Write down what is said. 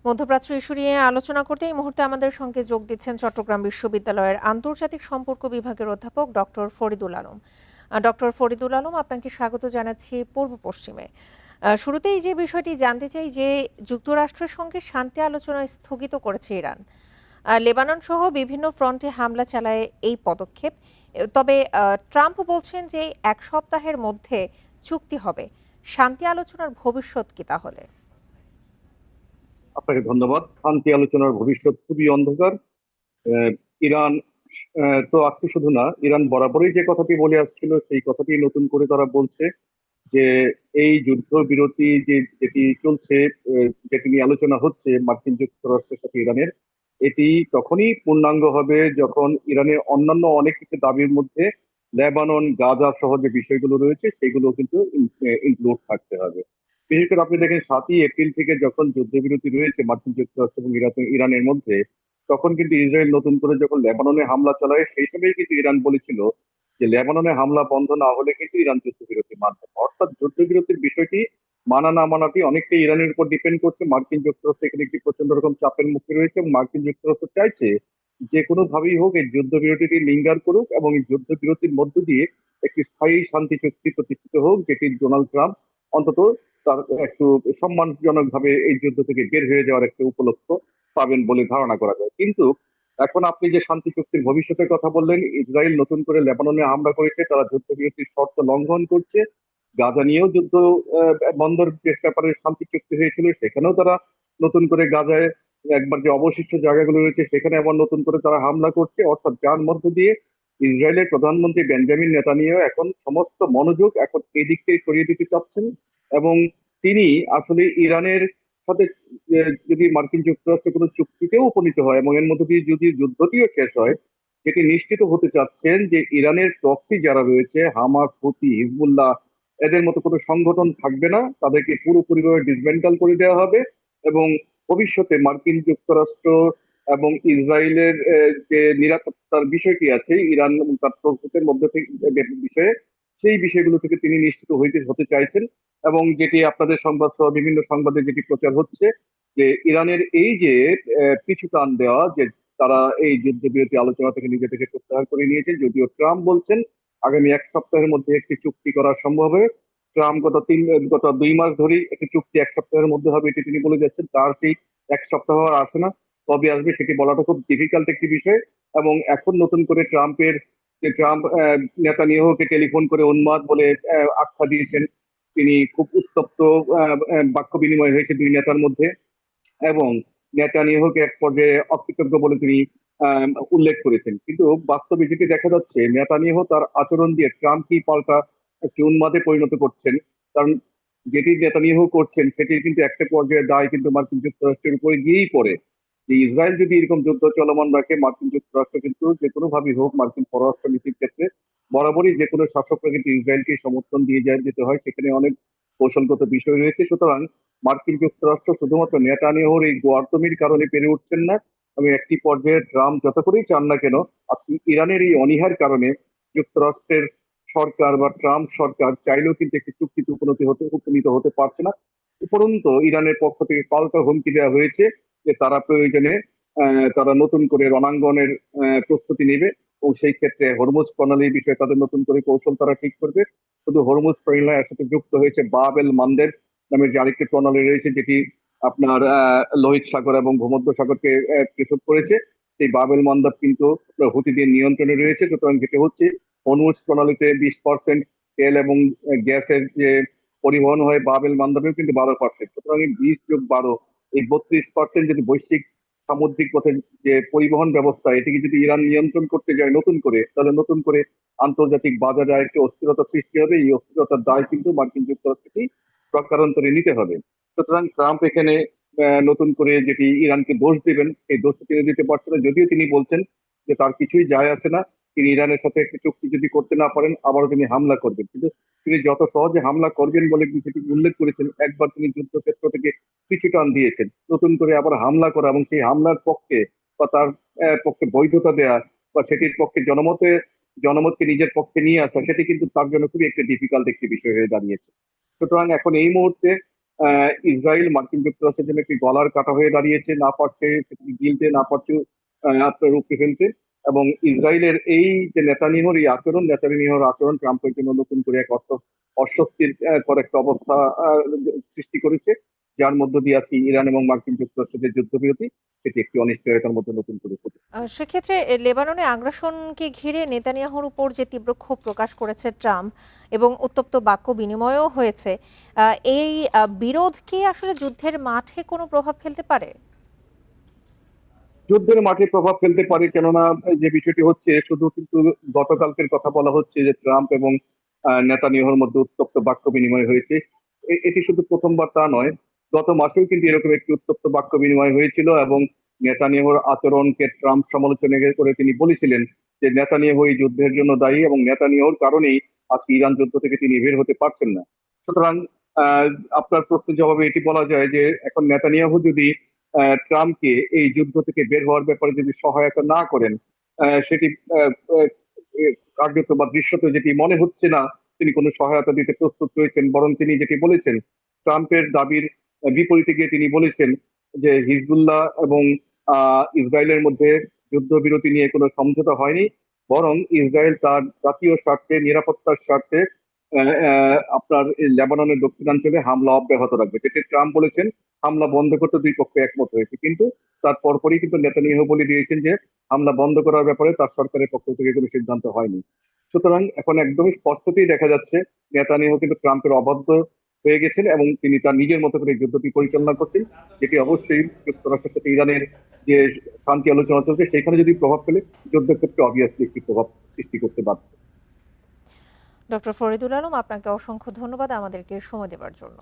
মধ্যপ্রাচ্য ইস্যু নিয়ে আলোচনা করতে এই মুহূর্তে আমাদের সঙ্গে যোগ দিচ্ছেন চট্টগ্রাম বিশ্ববিদ্যালয়ের আন্তর্জাতিক সম্পর্ক বিভাগের অধ্যাপক ডক্টর ফরিদুল আলম। ডক্টর ফরিদুল আলম, আপনাকে স্বাগত জানাচ্ছি পূর্ব পশ্চিমে। শুরুতেই যে বিষয়টি জানতে চাই যে যুক্তরাষ্ট্রের সঙ্গে শান্তি আলোচনা স্থগিত করেছে ইরান। লেবানন সহ বিভিন্ন ফ্রন্টে হামলা চালায় এই পদক্ষেপ। তবে ট্রাম্প বলছেন যে 1 সপ্তাহের মধ্যে চুক্তি হবে। শান্তি আলোচনার ভবিষ্যৎ কি তাহলে? আপনাকে ধন্যবাদ। শান্তি আলোচনার ভবিষ্যৎ খুবই অন্ধকার। আহ, ইরান তো আজকে শুধু না, ইরান বরাবরই যে কথাটি বলে আসছিল সেই কথাটি নতুন করে তারা বলছে যে এই যুদ্ধ বিরতি যেটি চলছে, যেটি নিয়ে আলোচনা হচ্ছে মার্কিন যুক্তরাষ্ট্রের সাথে ইরানের, এটি তখনই পূর্ণাঙ্গ হবে যখন ইরানের অন্যান্য অনেক কিছু দাবির মধ্যে লেবানন, গাজা সহ যে বিষয়গুলো রয়েছে সেগুলো কিন্তু ইনক্লুড থাকতে হবে। বিশেষ করে আপনি দেখেন 7ই এপ্রিল থেকে যখন যুদ্ধবিরতি রয়েছে মার্কিন যুক্তরাষ্ট্র এবং ইরানের মধ্যে, তখন কিন্তু ইসরায়েল নতুন করে যখন লেবাননে হামলা চালায় সেই সময় কিন্তু ইরান বলেছিল যে লেবাননে হামলা বন্ধ না হলে কিন্তু ইরান যুদ্ধবিরতি মানবে না। অর্থাৎ যুদ্ধবিরতির বিষয়টি মানা না মানাটি অনেকটাই ইরানের উপর ডিপেন্ড করছে। মার্কিন যুক্তরাষ্ট্র এখানে একটি প্রচন্ড রকম চাপের মুখে রয়েছে এবং মার্কিন যুক্তরাষ্ট্র চাইছে যে কোনো ভাবেই হোক এই যুদ্ধবিরতিটি লিঙ্গার করুক এবং এই যুদ্ধবিরতির মধ্য দিয়ে একটি স্থায়ী শান্তি চুক্তি প্রতিষ্ঠিত হোক, যেটি ডোনাল্ড ট্রাম্প অন্তত তার একটু সম্মানজনক ভাবে এই যুদ্ধ থেকে বের হয়ে যাওয়ার একটা উপলক্ষ পাবেন বলে ধারণা করা যায়। কিন্তু এখন আপনি যে শান্তি চুক্তির ভবিষ্যতের কথা বললেন, ইসরায়েল নতুন করে লেবাননে হামলা করেছে, তারা যুদ্ধবিরতির শর্ত লঙ্ঘন করছে। গাজা নিয়েও যুদ্ধ বন্ধের যে ব্যাপারে শান্তি চুক্তি হয়েছিল সেখানেও তারা নতুন করে গাজায় একবার যে অবশিষ্ট জায়গাগুলো রয়েছে সেখানে আবার নতুন করে তারা হামলা করছে। অর্থাৎ যার মধ্য দিয়ে ইসরায়েলের প্রধানমন্ত্রী বেঞ্জামিন নেতানিয়াহু এখন সমস্ত মনোযোগ এখন এই দিক থেকে সরিয়ে দিতে চাচ্ছেন এবং তিনি আসলে ইরানের সাথে যদি মার্কিন যুক্তরাষ্ট্র কোনো চুক্তিতেও উপনীত হয় এবং এর মধ্য দিয়ে যদি যুদ্ধটিও শেষ হয়, যেটি নিশ্চিত হতে চাচ্ছেন যে ইরানের প্রক্সি যারা রয়েছে হামাস, হুতি, হিজবুল্লাহ, এদের মতো কোনো সংগঠন থাকবে না, তাদেরকে পুরোপুরিভাবে ডিসমেন্টাল করে দেওয়া হবে এবং ভবিষ্যতে মার্কিন যুক্তরাষ্ট্র এবং ইসরায়েলের যে নিরাপত্তার বিষয়টি আছে ইরান এবং তার প্রকৃতির মধ্যে থেকে বিষয়ে, সেই বিষয়গুলো থেকে তিনি নিশ্চিত হতে চাইছেন। এবং যেটি আপনাদের সংবাদ সহ বিভিন্ন সংবাদে যেটি প্রচার হচ্ছে যে ইরানের এই যে পিছু টান দেওয়া, যে তারা এই যুদ্ধবিরতি আলোচনা থেকে নিজে থেকে প্রত্যাহার করে নিয়েছেন, যদিও ট্রাম্প বলছেন আগামী 1 সপ্তাহের মধ্যে একটি চুক্তি করা সম্ভব হবে। ট্রাম্প গত 2 মাস ধরেই একটি চুক্তি 1 সপ্তাহের মধ্যে হবে এটি তিনি বলে যাচ্ছেন। তার সেই 1 সপ্তাহ আর আসে না, কবে আসবে সেটি বলাটা খুব ডিফিকাল্ট একটি বিষয়। এবং এখন নতুন করে ট্রাম্প নেতানিয়াহুকে টেলিফোন করে উন্মাদ বলে আখ্যা দিয়েছেন। তিনি খুব উত্তপ্ত বাক্য বিনিময় হয়েছে দুই নেতার মধ্যে এবং নেতানিয়াহুকে এক পর্যায়ে অকৃতজ্ঞ বলে তিনি উল্লেখ করেছেন। কিন্তু বাস্তবে যেটি দেখা যাচ্ছে, নেতানিয়াহু তার আচরণ দিয়ে ট্রাম্পকেই পাল্টা একটি উন্মাদে পরিণত করছেন। কারণ যেটি নেতানিয়াহু করছেন সেটির কিন্তু একটা পর্যায়ে দায় কিন্তু মার্কিন যুক্তরাষ্ট্রের উপরে গিয়েই পড়ে। যে ইসরায়েল যদি এরকম যুদ্ধ চলমান রাখে, মার্কিন যুক্তরাষ্ট্র কিন্তু যে কোনো ভাবেই হোক মার্কিন পররাষ্ট্র নীতির ক্ষেত্রে বরাবরই যে কোনো শাসকরা কিন্তু ইসরায়েলকে সমর্থন দিয়ে যেতে হয়, সেখানে অনেক কৌশলগত বিষয় রয়েছে। সুতরাং মার্কিন যুক্তরাষ্ট্র শুধুমাত্র নেতানিয়াহুর এই গোয়ার্তমির কারণে পেরে উঠছেন না এবং একটি পর্যায়ে ট্রাম্প যত করেই চান না কেন, আজকে ইরানের এই অনীহার কারণে যুক্তরাষ্ট্রের সরকার বা ট্রাম্প সরকার চাইলেও কিন্তু একটি চুক্তিতে উপনীত হতে পারছে না। উপরন্তু ইরানের পক্ষ থেকে পাল্টা হুমকি দেওয়া হয়েছে যে তারা প্রয়োজনে তারা নতুন করে রণাঙ্গনের প্রস্তুতি নেবে এবং সেই ক্ষেত্রে হরমুজ প্রণালীর বিষয়ে তাদের নতুন করে কৌশল তারা ঠিক করবে। শুধু হরমুজ প্রণালী এর সাথে যুক্ত হয়েছে বাব এল মান্দের নামের যে আরেকটি প্রণালী রয়েছে, যেটি আপনার লোহিত সাগর এবং ভূমধ্য সাগরকে পৃথক করেছে। সেই বাবেল মান্দাব কিন্তু হুতিদের নিয়ন্ত্রণে রয়েছে। সুতরাং যেটা হচ্ছে হরমুজ প্রণালীতে 20% তেল এবং গ্যাসের যে পরিবহন হয়, বাবেল মান্দাবেও কিন্তু 12%। সুতরাং এই 20+12 এই 32% যদি বৈশ্বিক সামুদ্রিক পথে যে পরিবহন ব্যবস্থা এটিকে যদি ইরান নিয়ন্ত্রণ করতে যায় নতুন করে, তাহলে নতুন করে আন্তর্জাতিক বাজারে একটি অস্থিরতা সৃষ্টি হবে। এই অস্থিরতার দায় কিন্তু মার্কিন যুক্তরাষ্ট্রকেই প্রকারান্তরে নিতে হবে। সুতরাং ট্রাম্প এখানে নতুন করে যেটি ইরানকে দোষ দিবেন এই দোষটি তিনি দিতে পারছেন না, যদিও তিনি বলছেন যে তার কিছুই যায় আসে না, তিনি ইরানের সাথে একটি চুক্তি যদি করতে না পারেন আবারও তিনি হামলা করবেন। কিন্তু তিনি যত সহজে হামলা করবেন বলে সেটি উল্লেখ করেছেন, একবার তিনি যুদ্ধক্ষেত্র থেকে পিছু টান দিয়েছেন, নতুন করে আবার হামলা করা এবং সেই হামলার পক্ষে বা তার পক্ষে বৈধতা দেয়া বা সেটির পক্ষে জনমতকে নিজের পক্ষে নিয়ে আসা, সেটি কিন্তু তার জন্য খুবই একটি ডিফিকাল্ট একটি বিষয় হয়ে দাঁড়িয়েছে। সুতরাং এখন এই মুহূর্তে ইসরায়েল মার্কিন যুক্তরাষ্ট্রের জন্য একটি গলার কাটা হয়ে দাঁড়িয়েছে, না পারছে সেটি গিলতে, না পারছে আপনার রুখে ফেলতে। এবং ইসরায়েলের এই যে নেতানিয়াহুর এই আচরণ, নেতানিয়াহুর আচরণ ট্রাম্পের জন্য নতুন করে এক অস্বস্তির কর একটা অবস্থা সৃষ্টি করেছে, যার মধ্য দিয়ে আজকে ইরান এবং মার্কিন যুক্তরাষ্ট্রের যে যুদ্ধবিরতি সেটি একটি অনিশ্চয়তার মধ্যে নতুন করে পড়েছে। সেক্ষেত্রে লেবাননে আগ্রাসনকে ঘিরে নেতানিয়াহুর উপর যে তীব্র ক্ষোভ প্রকাশ করেছে ট্রাম্প এবং উত্তপ্ত বাক্য বিনিময়ও হয়েছে, এই বিরোধ কি আসলে যুদ্ধের মাঠে কোনো প্রভাব ফেলতে পারে? যুদ্ধের মাঠে প্রভাব ফেলতে পারে, কেননা যে বিষয়টি হচ্ছে শুধু কিন্তু গতকালকের কথা বলা হচ্ছে যে ট্রাম্প এবং নেতানিয়াহুর মধ্যে উত্তপ্ত বাক্য বিনিময় হয়েছে। এটি শুধু প্রথমবার তা নয়, গত মাসেও কিন্তু এরকম একটি উত্তপ্ত বাক্য বিনিময় হয়েছিল এবং নেতানিয়াহুর আচরণকে ট্রাম্প সমালোচনা করে তিনি বলেছিলেন যে নেতানিয়াহু এই যুদ্ধের জন্য দায়ী এবং নেতানিয়াহুর কারণেই আজকে ইরান যুদ্ধ থেকে তিনি বের হতে পারছেন না। সুতরাং আহ আপনার প্রশ্নের জবাবে এটি বলা যায় যে এখন নেতানিয়াহু যদি ট্রাম্পকে এই যুদ্ধ থেকে বের হওয়ার ব্যাপারে যদি সহায়তা না করেন, সেটি আহ, আহ, কার্যত বা দৃশ্যত যেটি মনে হচ্ছে না তিনি কোনো সহায়তা দিতে প্রস্তুত রয়েছেন, বরং তিনি যেটি বলেছেন ট্রাম্পের দাবির বিপরীতে গিয়ে তিনি বলেছেন যে হিজবুল্লাহ এবং ইসরায়েলের মধ্যে যুদ্ধবিরতি নিয়ে কোনো সমঝোতা হয়নি, বরং ইসরায়েল তার জাতীয় স্বার্থে, নিরাপত্তার স্বার্থে আপনার এই লেবাননের দক্ষিণাঞ্চলে হামলা অব্যাহত রাখবে, যেটি ট্রাম্প বলেছেন। হামলা বন্ধ করতে দুই পক্ষ একমত হয়েছে, কিন্তু তার পরপরই কিন্তু নেতানিয়াহু বলে দিয়েছেন যে হামলা বন্ধ করার ব্যাপারে তার সরকারের পক্ষ থেকে কোনো সিদ্ধান্ত হয়নি। সুতরাং এখন একদমই স্পষ্টতই দেখা যাচ্ছে নেতানিয়াহু কিন্তু ট্রাম্পের অবাধ্য হয়ে গেছেন এবং তিনি তার নিজের মতো করে এই যুদ্ধটি পরিচালনা করছেন, যেটি অবশ্যই যুক্তরাষ্ট্রের সাথে ইরানের যে শান্তি আলোচনা চলছে সেখানে যদি প্রভাব ফেলে, যুদ্ধের ক্ষেত্রে অবভিয়াসলি একটি প্রভাব সৃষ্টি করতে বাধ্য। ডক্টর ফরিদুল আলম, আপনাকে অসংখ্য ধন্যবাদ আমাদেরকে সময় দেওয়ার জন্য।